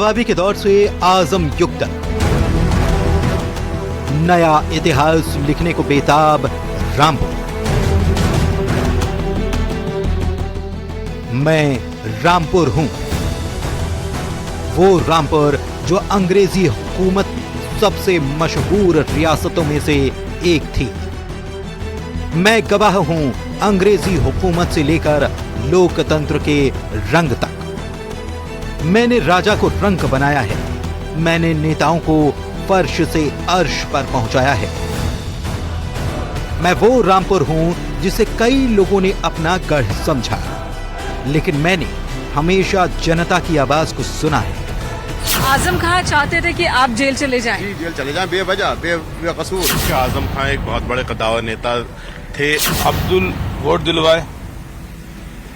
नवाबी के दौर से आजम युग तक नया इतिहास लिखने को बेताब रामपुर। मैं रामपुर हूं, वो रामपुर जो अंग्रेजी हुकूमत में सबसे मशहूर रियासतों में से एक थी। मैं गवाह हूं अंग्रेजी हुकूमत से लेकर लोकतंत्र के रंग तक। मैंने राजा को रंक बनाया है, मैंने नेताओं को फर्श से अर्श पर पहुंचाया है। मैं वो रामपुर हूं जिसे कई लोगों ने अपना गढ़ समझा, लेकिन मैंने हमेशा जनता की आवाज को सुना है। आजम खान चाहते थे कि आप जेल चले जाएं। जी, जेल चले जाएं बेवजह बेकसूर। आजम खान एक बहुत बड़े कद्दावर नेता थे। अब्दुल वोट दिलवाए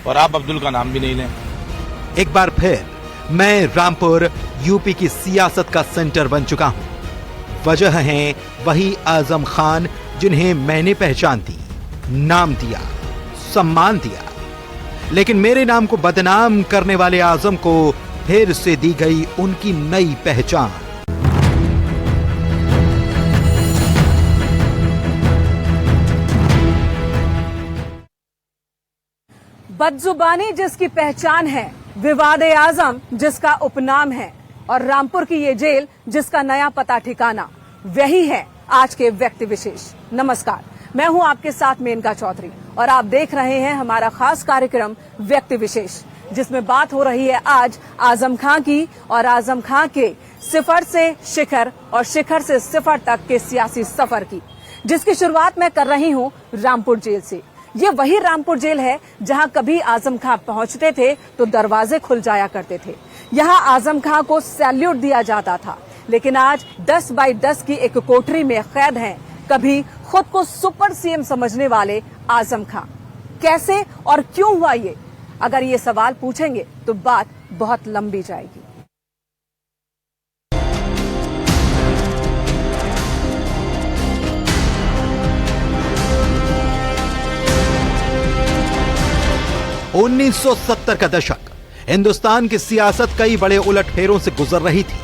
और आप अब्दुल का नाम भी नहीं लें। एक बार फिर मैं रामपुर यूपी की सियासत का सेंटर बन चुका हूं। वजह है वही आजम खान जिन्हें मैंने पहचान दी, नाम दिया, सम्मान दिया, लेकिन मेरे नाम को बदनाम करने वाले आजम को फिर से दी गई उनकी नई पहचान। बदजुबानी जिसकी पहचान है, विवादे आजम जिसका उपनाम है, और रामपुर की ये जेल जिसका नया पता ठिकाना, वही है आज के व्यक्ति विशेष। नमस्कार, मैं हूं आपके साथ मेनका चौधरी और आप देख रहे हैं हमारा खास कार्यक्रम व्यक्ति विशेष, जिसमें बात हो रही है आज आजम खां की और आजम खां के सिफर से शिखर और शिखर से सिफर तक के सियासी सफर की, जिसकी शुरुआत मैं कर रही हूं रामपुर जेल से। ये वही रामपुर जेल है जहां कभी आजम खां पहुंचते थे तो दरवाजे खुल जाया करते थे। यहां आजम खां को सैल्यूट दिया जाता था, लेकिन आज 10 बाई 10 की एक कोठरी में कैद हैं कभी खुद को सुपर सीएम समझने वाले आजम खां। कैसे और क्यों हुआ ये? अगर ये सवाल पूछेंगे तो बात बहुत लंबी जाएगी। उन्नीस 1970 का दशक, हिंदुस्तान की सियासत कई बड़े उलटफेरों से गुजर रही थी।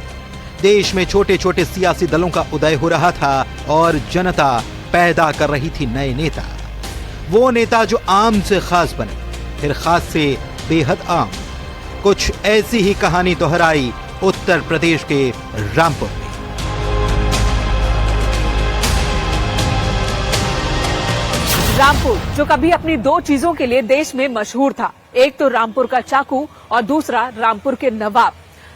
देश में छोटे छोटे सियासी दलों का उदय हो रहा था और जनता पैदा कर रही थी नए नेता। वो नेता जो आम से खास बने, फिर खास से बेहद आम। कुछ ऐसी ही कहानी दोहराई उत्तर प्रदेश के रामपुर में। रामपुर जो कभी अपनी दो चीजों के लिए देश में मशहूर था, एक तो रामपुर का चाकू और दूसरा रामपुर के नवाब।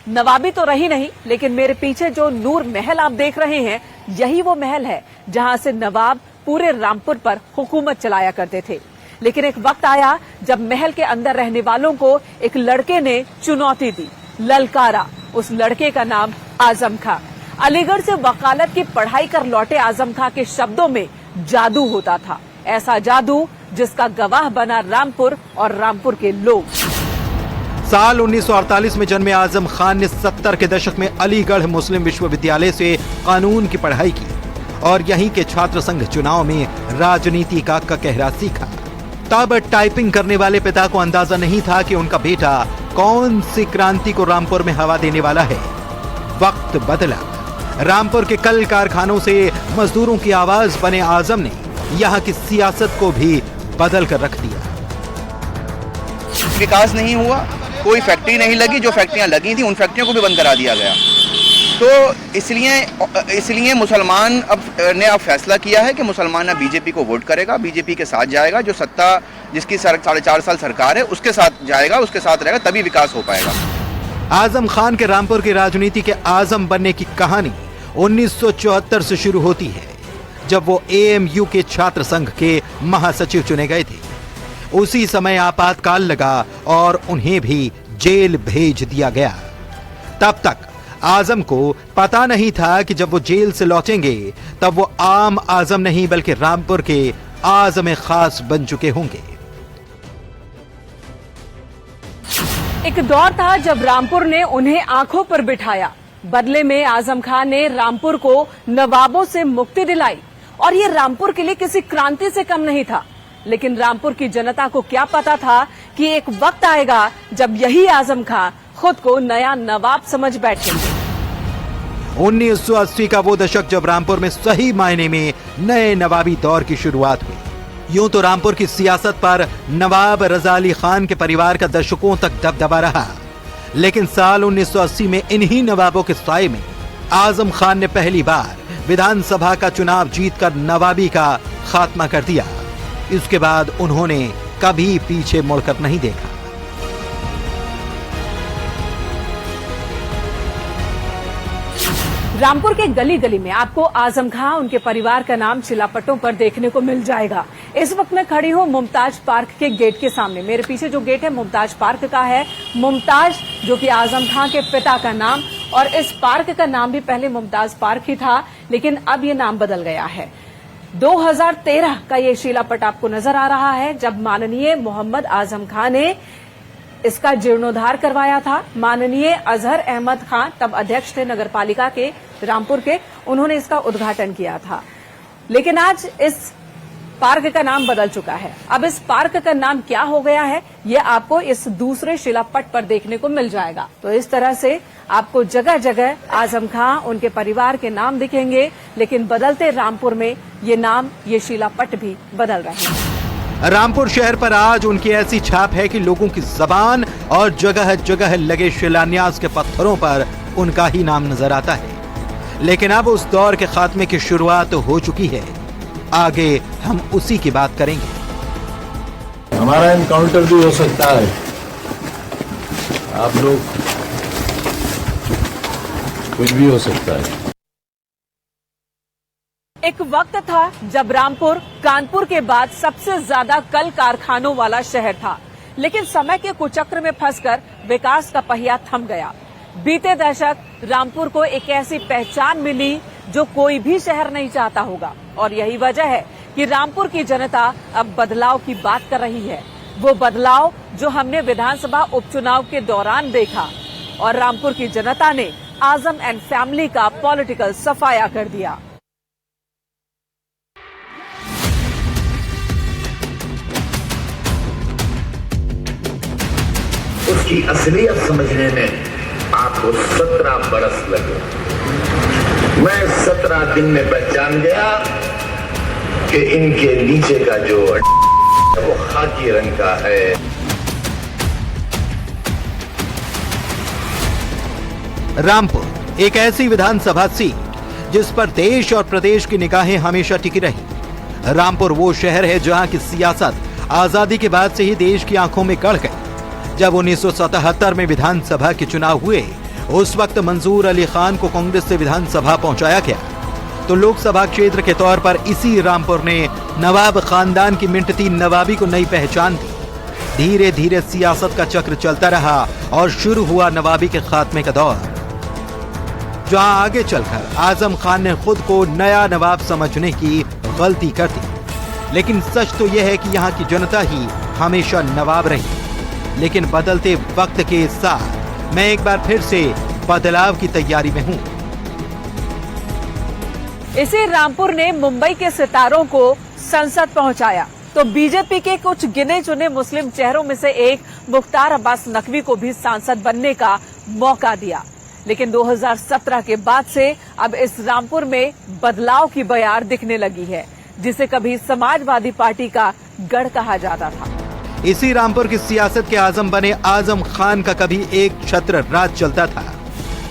नवाबी तो रही नहीं, लेकिन मेरे पीछे जो नूर महल आप देख रहे हैं, यही वो महल है जहां से नवाब पूरे रामपुर पर हुकूमत चलाया करते थे। लेकिन एक वक्त आया जब महल के अंदर रहने वालों को एक लड़के ने चुनौती दी, ललकारा। उस लड़के का नाम आजम खां। अलीगढ़ से वकालत की पढ़ाई कर लौटे आजम खां के शब्दों में जादू होता था, ऐसा जादू जिसका गवाह बना रामपुर और रामपुर के लोग। साल 1948 में जन्मे आजम खान ने 70 के दशक में अलीगढ़ मुस्लिम विश्वविद्यालय से कानून की पढ़ाई की और यहीं के छात्र संघ चुनाव में राजनीति का ककहरा सीखा। तब टाइपिंग करने वाले पिता को अंदाजा नहीं था कि उनका बेटा कौन सी क्रांति को रामपुर में हवा देने वाला है। वक्त बदला। रामपुर के कल कारखानों से मजदूरों की आवाज बने आजम ने यहाँ की सियासत को भी बदल कर रख दिया। विकास नहीं हुआ, कोई फैक्ट्री नहीं लगी, जो फैक्ट्रियां लगी थी उन फैक्ट्रियों को भी बंद करा दिया गया। तो इसलिए मुसलमान ने अब फैसला किया है कि मुसलमान अब बीजेपी को वोट करेगा, बीजेपी के साथ जाएगा, जो सत्ता जिसकी 4.5 साल सरकार है उसके साथ जाएगा, उसके साथ रहेगा, तभी विकास हो पाएगा। आजम खान के रामपुर की राजनीति के आजम बनने की कहानी 1974 से शुरू होती है, जब वो एएमयू के छात्र संघ के महासचिव चुने गए थे। उसी समय आपातकाल लगा और उन्हें भी जेल भेज दिया गया। तब तक आजम को पता नहीं था कि जब वो जेल से लौटेंगे तब वो आम आजम नहीं बल्कि रामपुर के आजम खास बन चुके होंगे। एक दौर था जब रामपुर ने उन्हें आंखों पर बिठाया। बदले में आजम खान ने रामपुर को नवाबों से मुक्ति दिलाई और ये रामपुर के लिए किसी क्रांति से कम नहीं था। लेकिन रामपुर की जनता को क्या पता था कि एक वक्त आएगा जब यही आजम खान खुद को नया नवाब समझ बैठेंगे। 1980 का वो दशक जब रामपुर में सही मायने में नए नवाबी दौर की शुरुआत हुई। यूं तो रामपुर की सियासत पर नवाब रजा अली खान के परिवार का दशकों तक दबदबा रहा, लेकिन साल 1980 में इन्हीं नवाबों के साए में आजम खान ने पहली बार विधानसभा का चुनाव जीतकर नवाबी का खात्मा कर दिया। इसके बाद उन्होंने कभी पीछे मुड़कर नहीं देखा। रामपुर के गली गली में आपको आजम खां उनके परिवार का नाम शिलापट्टों पर देखने को मिल जाएगा। इस वक्त मैं खड़ी हूं मुमताज पार्क के गेट के सामने। मेरे पीछे जो गेट है मुमताज पार्क का है। मुमताज जो कि आजम खां के पिता का नाम, और इस पार्क का नाम भी पहले मुमताज पार्क ही था, लेकिन अब ये नाम बदल गया है। 2013 का ये शिलापट आपको नजर आ रहा है, जब माननीय मोहम्मद आजम खां ने इसका जीर्णोद्धार करवाया था। माननीय अजहर अहमद खां तब अध्यक्ष थे नगर पालिका के रामपुर के, उन्होंने इसका उद्घाटन किया था। लेकिन आज इस पार्क का नाम बदल चुका है। अब इस पार्क का नाम क्या हो गया है, ये आपको इस दूसरे शिलापट पर देखने को मिल जाएगा। तो इस तरह से आपको जगह जगह आजम खां उनके परिवार के नाम दिखेंगे, लेकिन बदलते रामपुर में ये नाम, ये शिलापट भी बदल रहे हैं। रामपुर शहर पर आज उनकी ऐसी छाप है कि लोगों की जबान और जगह जगह लगे शिलान्यास के पत्थरों पर उनका ही नाम नजर आता है। लेकिन अब उस दौर के खात्मे की शुरुआत हो चुकी है। आगे हम उसी की बात करेंगे। हमारा एनकाउंटर भी हो सकता है। आप लोग, कुछ भी हो सकता है। एक वक्त था जब रामपुर कानपुर के बाद सबसे ज्यादा कल कारखानों वाला शहर था, लेकिन समय के कुचक्र में फंसकर विकास का पहिया थम गया। बीते दशक रामपुर को एक ऐसी पहचान मिली जो कोई भी शहर नहीं चाहता होगा, और यही वजह है कि रामपुर की जनता अब बदलाव की बात कर रही है। वो बदलाव जो हमने विधानसभा उपचुनाव के दौरान देखा, और रामपुर की जनता ने आजम एंड फैमिली का पॉलिटिकल सफाया कर दिया। उसकी असलियत समझने में आपको 17 बरस लगे। मैं 17 दिन में पहचान गया कि इनके नीचे का जो वो खाकी रंग का है। रामपुर एक ऐसी विधानसभा सीट जिस पर देश और प्रदेश की निगाहें हमेशा टिकी रही। रामपुर वो शहर है जहां की सियासत आजादी के बाद से ही देश की आंखों में गड़ गई। जब 1977 में विधानसभा के चुनाव हुए, उस वक्त मंजूर अली खान को कांग्रेस से विधानसभा पहुंचाया गया, तो लोकसभा क्षेत्र के तौर पर इसी रामपुर ने नवाब खानदान की मिंटती नवाबी को नई पहचान दी। धीरे धीरे सियासत का चक्र चलता रहा और शुरू हुआ नवाबी के खात्मे का दौर, जहां आगे चलकर आजम खान ने खुद को नया नवाब समझने की गलती कर दी। लेकिन सच तो यह है कि यहाँ की जनता ही हमेशा नवाब रही। लेकिन बदलते वक्त के साथ मैं एक बार फिर से बदलाव की तैयारी में हूँ। इसी रामपुर ने मुंबई के सितारों को संसद पहुंचाया, तो बीजेपी के कुछ गिने चुने मुस्लिम चेहरों में से एक मुख्तार अब्बास नकवी को भी सांसद बनने का मौका दिया। लेकिन 2017 के बाद से अब इस रामपुर में बदलाव की बयार दिखने लगी है, जिसे कभी समाजवादी पार्टी का गढ़ कहा जाता था। इसी रामपुर की सियासत के आजम बने आजम खान का कभी एक छत्र राज चलता था,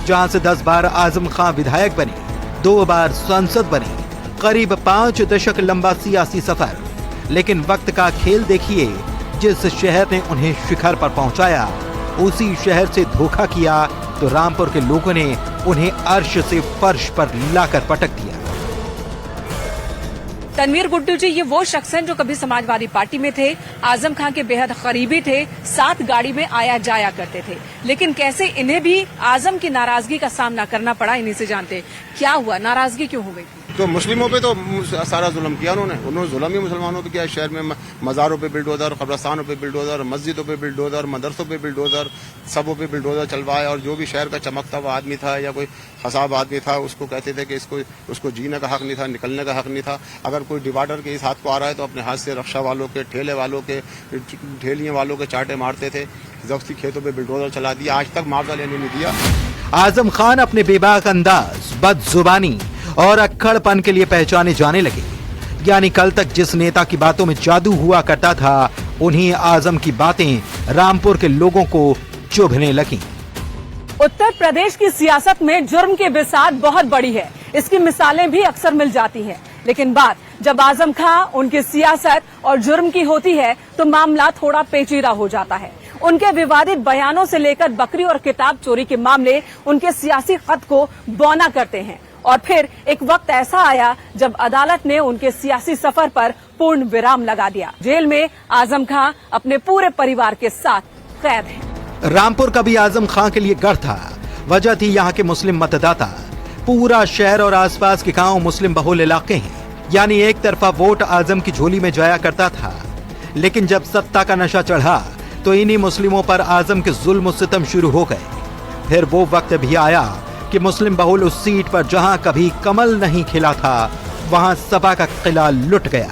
जहां से 10 बार आजम खान विधायक बने, 2 बार सांसद बने, करीब 5 दशक लंबा सियासी सफर। लेकिन वक्त का खेल देखिए, जिस शहर ने उन्हें शिखर पर पहुंचाया, उसी शहर से धोखा किया तो रामपुर के लोगों ने उन्हें अर्श से फर्श पर लाकर पटक दिया। तनवीर गुड्डू जी, ये वो शख्स हैं जो कभी समाजवादी पार्टी में थे, आजम खान के बेहद करीबी थे, साथ गाड़ी में आया जाया करते थे। लेकिन कैसे इन्हें भी आजम की नाराजगी का सामना करना पड़ा, इन्हीं से जानते क्या हुआ, नाराजगी क्यों हो गई? तो मुस्लिमों पे तो सारा जुल्म किया उन्होंने जुल्म ही मुसलमानों पे किया। शहर में मज़ारों पे बिल्डोजर, कब्रस्तानों पे बिल्डोजर, मस्जिदों पे बिल्डोजर, मदरसों पे बिल्डोजर, सबों पे बिल्डोजर चलवाया। और जो भी शहर का चमकता हुआ आदमी था या कोई हसाब आदमी था, उसको कहते थे कि उसको जीने का हक नहीं था, निकलने का हक नहीं था। अगर कोई डिवाइडर के इस हाथ को आ रहा है तो अपने हाथ से रक्षा वालों के, ठेले वालों के, ठेलियों वालों के चाटे मारते थे। जब्ती खेतों पे बिल्डोजर चला दिया, आज तक मुआवजा लेने नहीं दिया। आजम खान अपने बेबाक अंदाज, बदजुबानी और अक्खड़पन के लिए पहचाने जाने लगे। यानी कल तक जिस नेता की बातों में जादू हुआ करता था, उन्हीं आजम की बातें रामपुर के लोगों को चुभने लगी। उत्तर प्रदेश की सियासत में जुर्म की बिसात बहुत बड़ी है, इसकी मिसालें भी अक्सर मिल जाती हैं। लेकिन बात जब आजम खां, उनकी सियासत और जुर्म की होती है तो मामला थोड़ा पेचीदा हो जाता है। उनके विवादित बयानों से लेकर बकरी और किताब चोरी के मामले उनके सियासी खत को बौना करते हैं। और फिर एक वक्त ऐसा आया जब अदालत ने उनके सियासी सफर पर पूर्ण विराम लगा दिया। जेल में आजम खां अपने पूरे परिवार के साथ कैद हैं। रामपुर का भी आजम खां के लिए गढ़ था। वजह थी यहाँ के मुस्लिम मतदाता। पूरा शहर और आसपास के गांव मुस्लिम बहुल इलाके हैं, यानी एक तरफा वोट आजम की झोली में जाया करता था। लेकिन जब सत्ता का नशा चढ़ा तो इन्हीं मुस्लिमों पर आजम के जुल्म सितम शुरू हो गए। फिर वो वक्त भी आया कि मुस्लिम बहुल उस सीट पर जहां कभी कमल नहीं खिला था, वहां सपा का किला लुट गया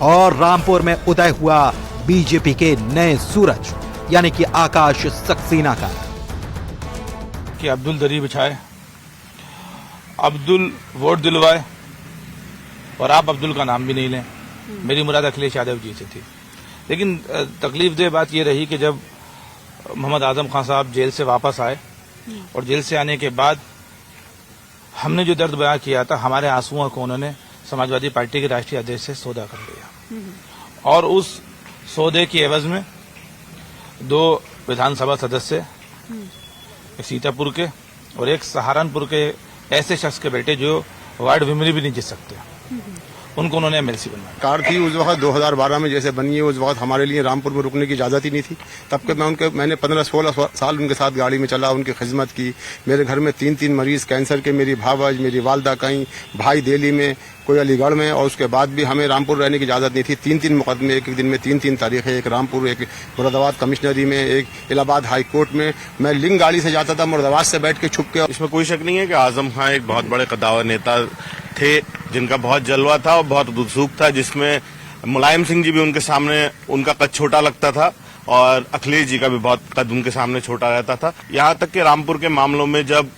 और रामपुर में उदय हुआ बीजेपी के नए सूरज, यानी कि आकाश सक्सेना का। कि अब्दुल दरी बिछाए, अब्दुल वोट दिलवाए और आप अब्दुल का नाम भी नहीं लें। मेरी मुराद अखिलेश यादव जी से थी। लेकिन तकलीफ दे बात यह रही कि जब मोहम्मद आजम खान साहब जेल से वापस आए और जेल से आने के बाद हमने जो दर्द बयां किया था, हमारे आंसुओं को उन्होंने समाजवादी पार्टी के राष्ट्रीय अध्यक्ष से सौदा कर लिया। और उस सौदे की एवज में 2 विधानसभा सदस्य, एक सीतापुर के और एक सहारनपुर के ऐसे शख्स के बेटे जो वार्ड मेंबर भी नहीं जीत सकते, उनको उन्होंने एमएलसी बनवाया। कार थी उस वक्त 2012 में जैसे बनी है, उस वक्त हमारे लिए रामपुर में रुकने की इजाजत ही नहीं थी। तब के मैंने 15-16 साल उनके साथ गाड़ी में चला, उनकी खिदमत की। मेरे घर में 3 मरीज कैंसर के, मेरी भावज, मेरी वालदा कहीं, भाई दिल्ली में, कोई अलीगढ़ में, और उसके बाद भी हमें रामपुर रहने की इजाजत नहीं थी। 3 मुकदमे एक दिन में, 3 तारीखें, एक रामपुर, एक मुरादाबाद कमिश्नरी में, एक इलाहाबाद हाई कोर्ट में। मैं लिंक गाड़ी से जाता था, मुरादाबाद से बैठ के छुप के। इसमें कोई शक नहीं है कि आजम खां एक बहुत बड़े कद्दावर नेता थे, जिनका बहुत जलवा था और बहुत दुसूख था, जिसमें मुलायम सिंह जी भी उनके सामने, उनका कद छोटा लगता था और अखिलेश जी का भी बहुत कद उनके सामने छोटा रहता था। यहाँ तक कि रामपुर के मामलों में जब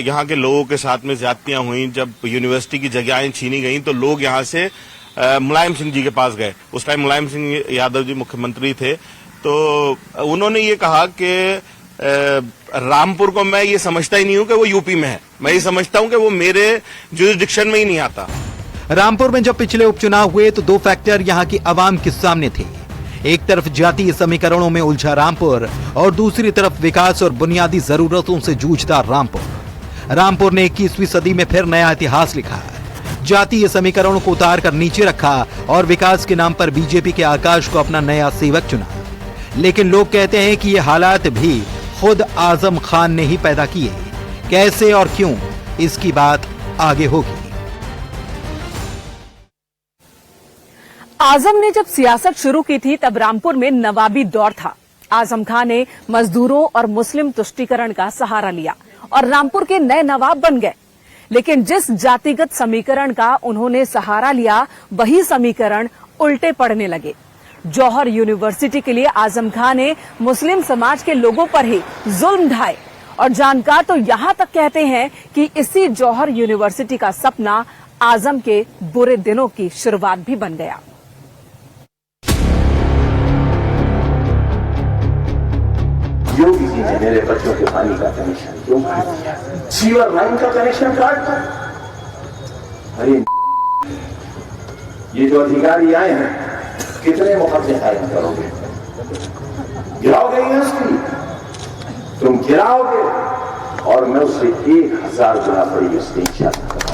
यहाँ के लोगों के साथ में ज्यादतियां हुई, जब यूनिवर्सिटी की जगहें छीनी गई, तो लोग यहाँ से मुलायम सिंह जी के पास गए। उस टाइम मुलायम सिंह यादव जी मुख्यमंत्री थे, तो उन्होंने ये कहा कि रामपुर को मैं ये समझता ही नहीं हूं कि वो यूपी में है, मैं ये समझता हूं कि वो मेरे जुरिसडिक्शन में ही नहीं आता। रामपुर में जब पिछले उपचुनाव हुए तो 2 फैक्टर यहाँ की आवाम के सामने थे। एक तरफ जातीय समीकरणों में उलझा रामपुर और दूसरी तरफ विकास और बुनियादी जरूरतों से जूझता रामपुर। रामपुर ने 21वीं सदी में फिर नया इतिहास लिखा। जातीय समीकरणों को उतार कर नीचे रखा और विकास के नाम पर बीजेपी के आकाश को अपना नया सेवक चुना। लेकिन लोग कहते हैं कि ये हालात भी खुद आजम खान ने ही पैदा किए। कैसे और क्यों, इसकी बात आगे होगी। आजम ने जब सियासत शुरू की थी तब रामपुर में नवाबी दौर था। आजम खान ने मजदूरों और मुस्लिम तुष्टीकरण का सहारा लिया और रामपुर के नए नवाब बन गए। लेकिन जिस जातिगत समीकरण का उन्होंने सहारा लिया, वही समीकरण उल्टे पड़ने लगे। जौहर यूनिवर्सिटी के लिए आजम खान ने मुस्लिम समाज के लोगों पर ही जुल्म ढाए और जानकार तो यहां तक कहते हैं कि इसी जौहर यूनिवर्सिटी का सपना आजम के बुरे दिनों की शुरुआत भी बन गया। योगी जी ने मेरे बच्चों के पानी का कनेक्शन क्यों काट दिया? सीवर लाइन का कनेक्शन काट दिया। अरे ये जो अधिकारी आए हैं, कितने मुकदमे कायम करोगे? गिराओगे यूनिवर्सिटी, तुम गिराओगे और मैं उससे 1000 गुना बड़ी उसकी इच्छा करूंगा।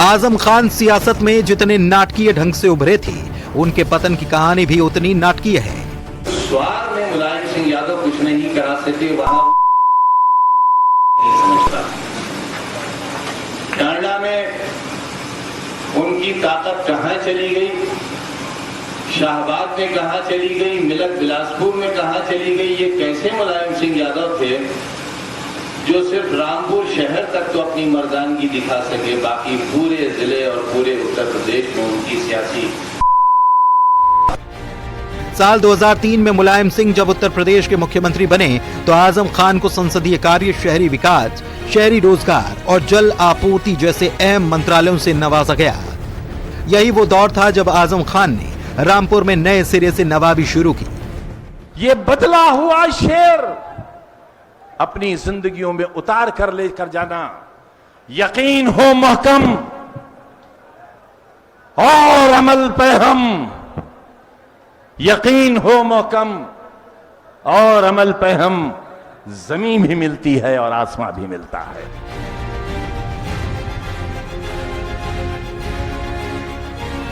आजम खान सियासत में जितने नाटकीय ढंग से उभरे थे, उनके पतन की कहानी भी उतनी नाटकीय है। स्वार में मुलायम सिंह यादव कुछ नहीं करा सके, वहां नहीं समझता। कनाडा में उनकी ताकत कहां चली गई, शाहबाद में कहां चली गई, मिलक बिलासपुर में कहां चली गई, ये कैसे मुलायम सिंह यादव थे जो सिर्फ रामपुर शहर तक तो अपनी मर्दानगी दिखा सके, बाकी पूरे जिले और पूरे उत्तर प्रदेश में उनकी सियासी। साल 2003 में मुलायम सिंह जब उत्तर प्रदेश के मुख्यमंत्री बने तो आजम खान को संसदीय कार्य, शहरी विकास, शहरी रोजगार और जल आपूर्ति जैसे अहम मंत्रालयों से नवाजा गया। यही वो दौर था जब आजम खान ने रामपुर में नए सिरे से नवाबी शुरू की। ये बदला हुआ शेर अपनी जिंदगियों में उतार कर लेकर जाना, यकीन हो महकम और अमल पे हम, यकीन हो महकम और अमल पे हम, जमीन भी मिलती है और आसमां भी मिलता है।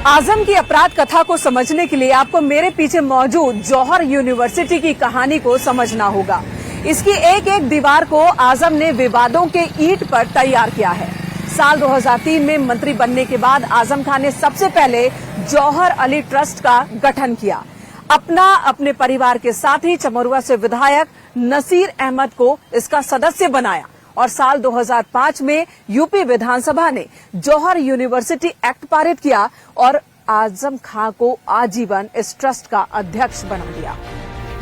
आजम की अपराध कथा को समझने के लिए आपको मेरे पीछे मौजूद जौहर यूनिवर्सिटी की कहानी को समझना होगा। इसकी एक एक दीवार को आजम ने विवादों के ईंट पर तैयार किया है। साल 2003 में मंत्री बनने के बाद आजम खान ने सबसे पहले जौहर अली ट्रस्ट का गठन किया। अपने परिवार के साथ ही चमरुआ से विधायक नसीर अहमद को इसका सदस्य बनाया और साल 2005 में यूपी विधानसभा ने जौहर यूनिवर्सिटी एक्ट पारित किया और आजम खान को आजीवन इस ट्रस्ट का अध्यक्ष बना दिया।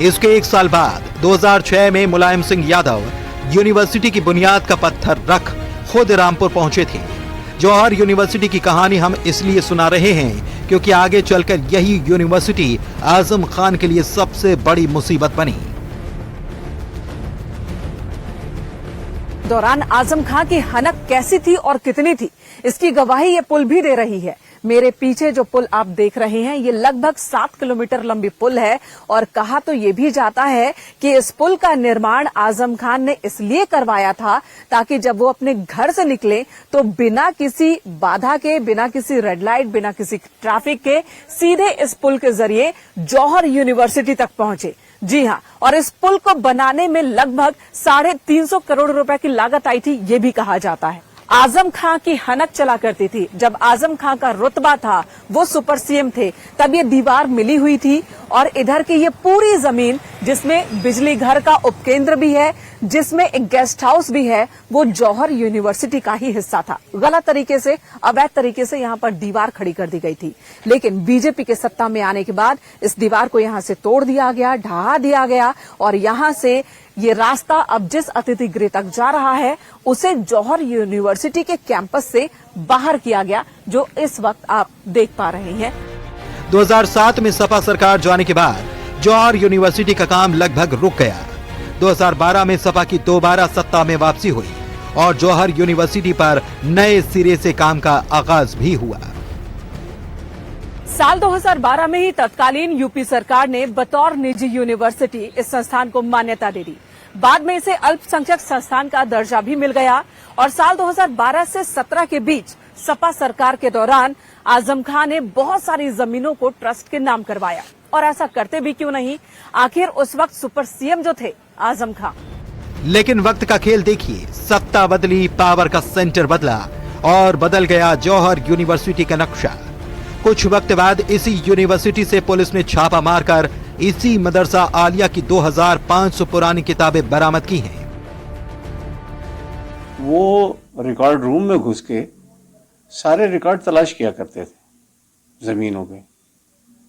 इसके एक साल बाद 2006 में मुलायम सिंह यादव यूनिवर्सिटी की बुनियाद का पत्थर रख खुद रामपुर पहुंचे थे। जौहर यूनिवर्सिटी की कहानी हम इसलिए सुना रहे हैं क्योंकि आगे चलकर यही यूनिवर्सिटी आजम खान के लिए सबसे बड़ी मुसीबत बनी। दौरान आजम खान की हनक कैसी थी और कितनी थी, इसकी गवाही ये पुल भी दे रही है। मेरे पीछे जो पुल आप देख रहे हैं ये लगभग 7 किलोमीटर लंबी पुल है और कहा तो ये भी जाता है कि इस पुल का निर्माण आजम खान ने इसलिए करवाया था ताकि जब वो अपने घर से निकले तो बिना किसी बाधा के, बिना किसी रेड लाइट, बिना किसी ट्रैफिक के सीधे इस पुल के जरिए जौहर यूनिवर्सिटी तक पहुंचे। जी हाँ, और इस पुल को बनाने में लगभग 350 करोड़ रुपए की लागत आई थी, ये भी कहा जाता है। आजम खान की हनक चला करती थी। जब आजम खान का रुतबा था, वो सुपर सीएम थे, तब ये दीवार मिली हुई थी और इधर की ये पूरी जमीन जिसमें बिजली घर का उपकेंद्र भी है, जिसमें एक गेस्ट हाउस भी है, वो जौहर यूनिवर्सिटी का ही हिस्सा था। गलत तरीके से, अवैध तरीके से यहाँ पर दीवार खड़ी कर दी गई थी। लेकिन बीजेपी के सत्ता में आने के बाद इस दीवार को यहाँ से तोड़ दिया गया, ढहा दिया गया और यहाँ से ये रास्ता अब जिस अतिथि गृह तक जा रहा है उसे जौहर यूनिवर्सिटी के कैंपस से बाहर किया गया, जो इस वक्त आप देख पा रहे हैं। 2007 में सपा सरकार जाने के बाद जौहर यूनिवर्सिटी का काम लगभग रुक गया। 2012 में सपा की दोबारा सत्ता में वापसी हुई और जौहर यूनिवर्सिटी पर नए सिरे से काम का आगाज भी हुआ। साल 2012 में ही तत्कालीन यूपी सरकार ने बतौर निजी यूनिवर्सिटी इस संस्थान को मान्यता दे दी। बाद में इसे अल्पसंख्यक संस्थान का दर्जा भी मिल गया और साल 2012 से 17 के बीच सपा सरकार के दौरान आजम खान ने बहुत सारी जमीनों को ट्रस्ट के नाम करवाया। और ऐसा करते भी क्यों नहीं, आखिर उस वक्त सुपर सीएम जो थे आजम खान। लेकिन वक्त का खेल देखिए, सत्ता बदली, पावर का सेंटर बदला और बदल गया जौहर यूनिवर्सिटी का नक्शा। कुछ वक्त बाद इसी यूनिवर्सिटी से पुलिस ने छापा मारकर इसी मदरसा आलिया की 2500 पुरानी किताबें बरामद की हैं। वो रिकॉर्ड रूम में घुस के सारे रिकॉर्ड तलाश किया करते थे जमीनों पे,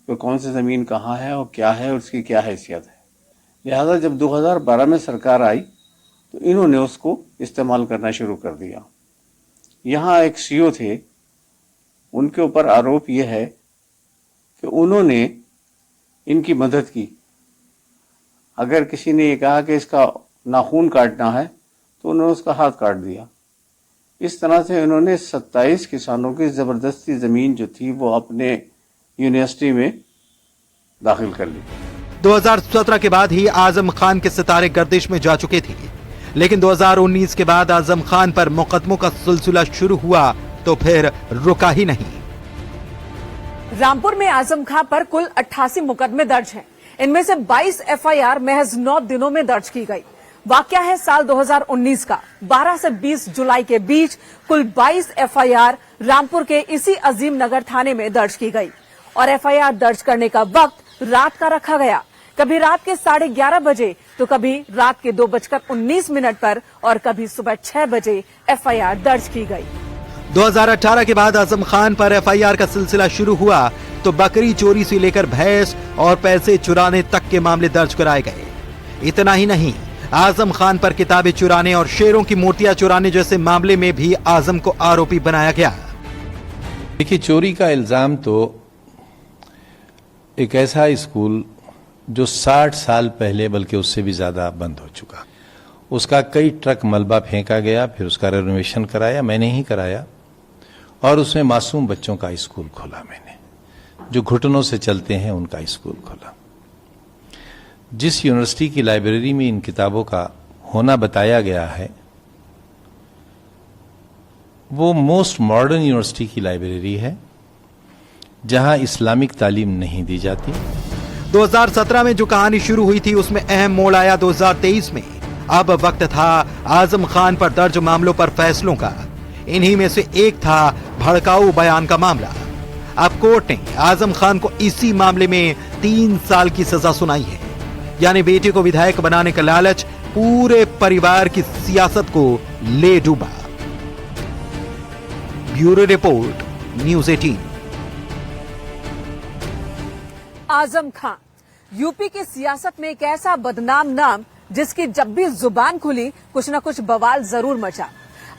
तो कौन सी जमीन कहाँ है और क्या है और उसकी क्या हैसियत है। लिहाजा जब 2012 में सरकार आई तो इन्होंने उसको इस्तेमाल करना शुरू कर दिया। यहाँ एक सीओ थे, उनके ऊपर आरोप यह है कि उन्होंने इनकी मदद की। अगर किसी ने ये कहा कि इसका नाखून काटना है तो उन्होंने उसका हाथ काट दिया। इस तरह से इन्होंने 27 किसानों की ज़बरदस्ती ज़मीन जो थी वो अपने यूनिवर्सिटी में दाखिल कर ली। 2017 के बाद ही आजम खान के सितारे गर्दिश में जा चुके थे, लेकिन 2019 के बाद आजम खान पर मुकदमों का सिलसिला शुरू हुआ तो फिर रुका ही नहीं। रामपुर में आजम खान पर कुल 88 मुकदमे दर्ज हैं। इनमें से 22 एफआईआर महज 9 दिनों में दर्ज की गई। वाकया है साल 2019 का। 12 से 20 जुलाई के बीच कुल 22 एफआईआर रामपुर के इसी अजीम नगर थाने में दर्ज की गई और एफआईआर दर्ज करने का वक्त रात का रखा गया। कभी रात के 11:30 बजे तो कभी रात के 2:19 पर और कभी सुबह 6 बजे एफआईआर दर्ज की गई। 2018 के बाद आजम खान पर एफआईआर का सिलसिला शुरू हुआ तो बकरी चोरी से लेकर भैंस और पैसे चुराने तक के मामले दर्ज कराए गए। इतना ही नहीं, आजम खान पर किताबें चुराने और शेरों की मूर्तियां चुराने जैसे मामले में भी आजम को आरोपी बनाया गया। देखिए, चोरी का इल्जाम तो एक ऐसा स्कूल जो 60 साल पहले बल्कि उससे भी ज्यादा बंद हो चुका, उसका कई ट्रक मलबा फेंका गया, फिर उसका रेनोवेशन कराया, मैंने ही कराया, और उसमें मासूम बच्चों का स्कूल खोला मैंने, जो घुटनों से चलते हैं उनका स्कूल खोला। जिस यूनिवर्सिटी की लाइब्रेरी में इन किताबों का होना बताया गया है, वो मोस्ट मॉडर्न यूनिवर्सिटी की लाइब्रेरी है जहां इस्लामिक तालीम नहीं दी जाती। 2017 में जो कहानी शुरू हुई थी उसमें अहम मोड़ आया 2023 में। अब वक्त था आजम खान पर दर्ज मामलों पर फैसलों का। इन्हीं में से एक था भड़काऊ बयान का मामला। अब कोर्ट ने आजम खान को इसी मामले में 3 साल की सजा सुनाई है। यानी बेटे को विधायक बनाने का लालच पूरे परिवार की सियासत को ले डूबा। Bureau report, news 18। Azam Khan UP की सियासत में एक ऐसा बदनाम नाम जिसकी जब भी जुबान खुली कुछ न कुछ बवाल जरूर मचा।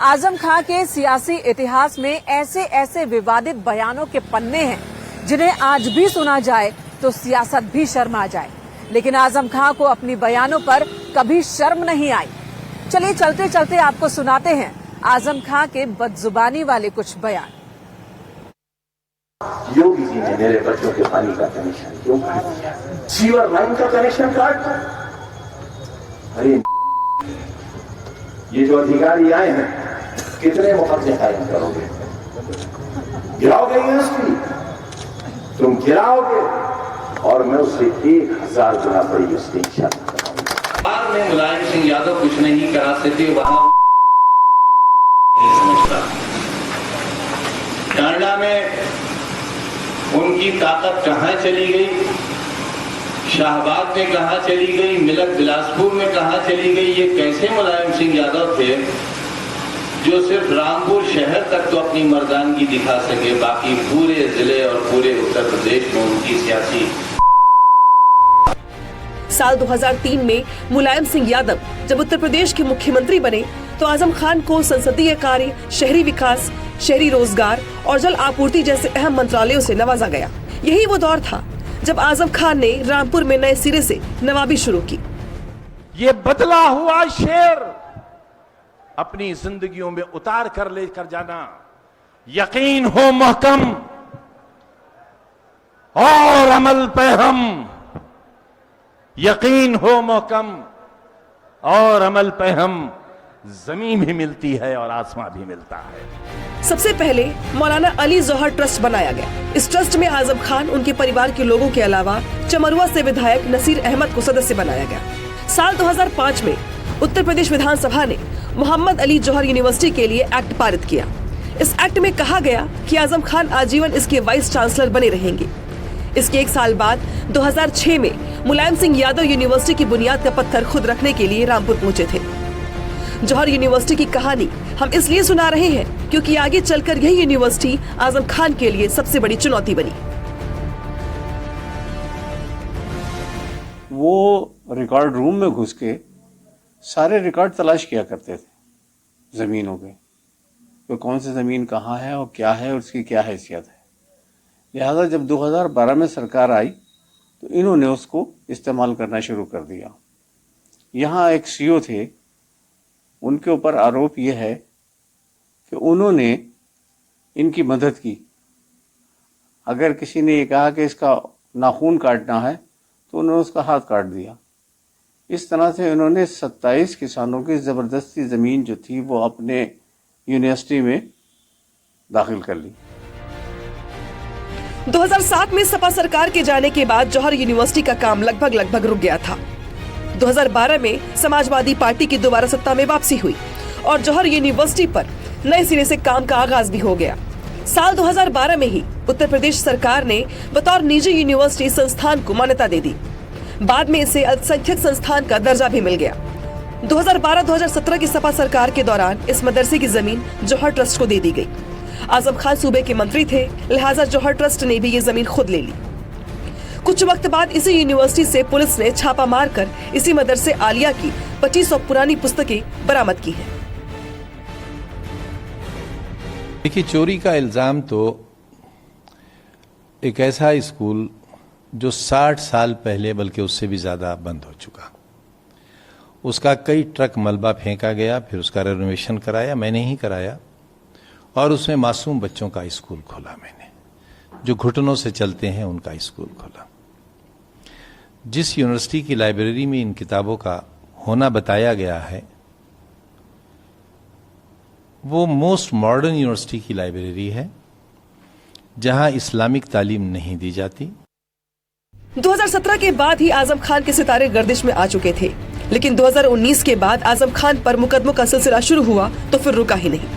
आजम खान के सियासी इतिहास में ऐसे ऐसे विवादित बयानों के पन्ने हैं जिन्हें आज भी सुना जाए तो सियासत भी शर्मा जाए, लेकिन आजम खान को अपनी बयानों पर कभी शर्म नहीं आई। चलिए चलते चलते आपको सुनाते हैं आजम खान के बदजुबानी वाले कुछ बयान। योगी जी ने मेरे बच्चों के पानी का कनेक्शन क्यों काट दिया? सीवर लाइन का कनेक्शन काट। अरे ये जो अधिकारी आए हैं, कितने मुकदमे कायम करोगे? गिराओगे यूनिवर्सिटी, तुम गिराओगे और मैं उससे 1000 गुना बड़ी उसकी इच्छा बाद में मुलायम सिंह यादव कुछ नहीं करा सके, वहां नहीं समझता। कनाडा में उनकी ताकत कहां चली गई, शाहबाद में कहां चली गई, मिलक बिलासपुर में कहां चली गई? ये कैसे मुलायम सिंह यादव थे जो सिर्फ रामपुर शहर तक तो अपनी मर्दानगी दिखा सके, बाकी पूरे जिले और पूरे उत्तर प्रदेश में उनकी सियासी। साल 2003 में मुलायम सिंह यादव जब उत्तर प्रदेश के मुख्यमंत्री बने तो आजम खान को संसदीय कार्य, शहरी विकास, शहरी रोजगार और जल आपूर्ति जैसे अहम मंत्रालयों से नवाजा गया। यही वो दौर था जब आजम खान ने रामपुर में नए सिरे से नवाबी शुरू की। ये बदला हुआ शेर अपनी जिंदगियों में उतार कर लेकर जाना, यकीन हो महकम और अमल पे हम, यकीन हो महकम और अमल पे हम, जमीन भी मिलती है और आसमां भी मिलता है। सबसे पहले मौलाना अली जौहर ट्रस्ट बनाया गया। इस ट्रस्ट में आजम खान, उनके परिवार के लोगों के अलावा चमरुआ से विधायक नसीर अहमद को सदस्य बनाया गया। साल 2005 में उत्तर प्रदेश विधानसभा ने मोहम्मद अली जौहर यूनिवर्सिटी के लिए एक्ट पारित किया। इस एक्ट में कहा गया कि आजम खान आजीवन इसके वाइस चांसलर बने रहेंगे। इसके 1 साल बाद 2006 में मुलायम सिंह यादव यूनिवर्सिटी की बुनियाद का पत्थर खुद रखने के लिए रामपुर पहुंचे थे। जौहर यूनिवर्सिटी की कहानी हम इसलिए सुना रहे हैं क्योंकि आगे चलकर यही यूनिवर्सिटी आजम खान के लिए सबसे बड़ी चुनौती बनी। वो रिकॉर्ड रूम में घुस के सारे रिकॉर्ड तलाश किया करते थे जमीनों के, तो कौन सी जमीन कहाँ है और क्या है और उसकी क्या हैसियत है। लिहाजा जब 2012 में सरकार आई तो इन्होंने उसको इस्तेमाल करना शुरू कर दिया। यहाँ एक सीओ थे, उनके ऊपर आरोप यह है कि उन्होंने इनकी मदद की। अगर किसी ने ये कहा कि इसका नाखून काटना है तो उन्होंने उसका हाथ काट दिया। इस तरह से उन्होंने 27 किसानों की ज़बरदस्ती ज़मीन जो थी वो अपने यूनिवर्सिटी में दाखिल कर ली। 2007 में सपा सरकार के जाने के बाद जौहर यूनिवर्सिटी का काम लगभग रुक गया था। 2012 में समाजवादी पार्टी की दोबारा सत्ता में वापसी हुई और जौहर यूनिवर्सिटी पर नए सिरे से काम का आगाज भी हो गया। साल 2012 में ही उत्तर प्रदेश सरकार ने बतौर निजी यूनिवर्सिटी संस्थान को मान्यता दे दी। बाद में इसे अल्पसंख्यक संस्थान का दर्जा भी मिल गया। 2012-2017 की सपा सरकार के दौरान इस मदरसे की जमीन जौहर ट्रस्ट को दे दी गई। आजम खान सूबे के मंत्री थे, लिहाजा जौहर ट्रस्ट ने भी ये जमीन खुद ले ली। कुछ वक्त बाद इसी यूनिवर्सिटी से पुलिस ने छापा मारकर इसी मदरसे आलिया की 2500 पुरानी पुस्तकें बरामद की हैं। देखिए, चोरी का इल्जाम तो एक ऐसा स्कूल जो 60 साल पहले बल्कि उससे भी ज्यादा बंद हो चुका, उसका कई ट्रक मलबा फेंका गया, फिर उसका रेनोवेशन कराया, मैंने ही कराया, और उसमें मासूम बच्चों का स्कूल खोला मैंने, जो घुटनों से चलते हैं उनका स्कूल खोला। जिस यूनिवर्सिटी की लाइब्रेरी में इन किताबों का होना बताया गया है, वो मोस्ट मॉडर्न यूनिवर्सिटी की लाइब्रेरी है जहां इस्लामिक तालीम नहीं दी जाती। 2017 के बाद ही आजम खान के सितारे गर्दिश में आ चुके थे, लेकिन 2019 के बाद आजम खान पर मुकदमों का सिलसिला शुरू हुआ तो फिर रुका ही नहीं।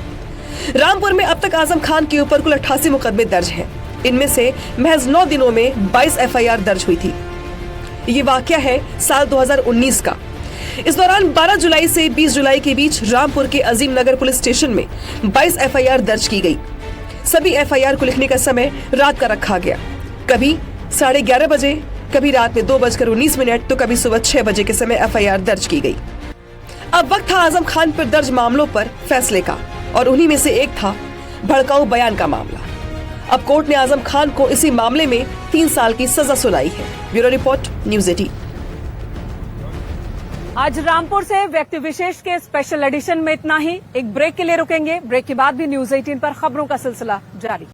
रामपुर में अब तक आजम खान के ऊपर कुल 88 मुकदमे दर्ज हैं। इनमें से महज 9 दिनों में 22 FIR दर्ज हुई थी। ये वाकया है साल 2019 का। इस दौरान 12 जुलाई से 20 जुलाई के बीच रामपुर के अजीम नगर पुलिस स्टेशन में 22 FIR दर्ज की गई। सभी FIR को लिखने का समय रात का रखा गया, कभी 11:30 बजे, कभी रात में 2:19 तो कभी सुबह 6 बजे के समय FIR दर्ज की गई। अब वक्त था आजम खान पर दर्ज मामलों पर फैसले का, और उन्हीं में से एक था भड़काऊ बयान का मामला। अब कोर्ट ने आजम खान को इसी मामले में 3 साल की सजा सुनाई है। Bureau report, news 18। आज रामपुर से व्यक्ति विशेष के स्पेशल एडिशन में इतना ही। एक ब्रेक के लिए रुकेंगे, ब्रेक के बाद भी न्यूज़ 18 पर खबरों का सिलसिला जारी।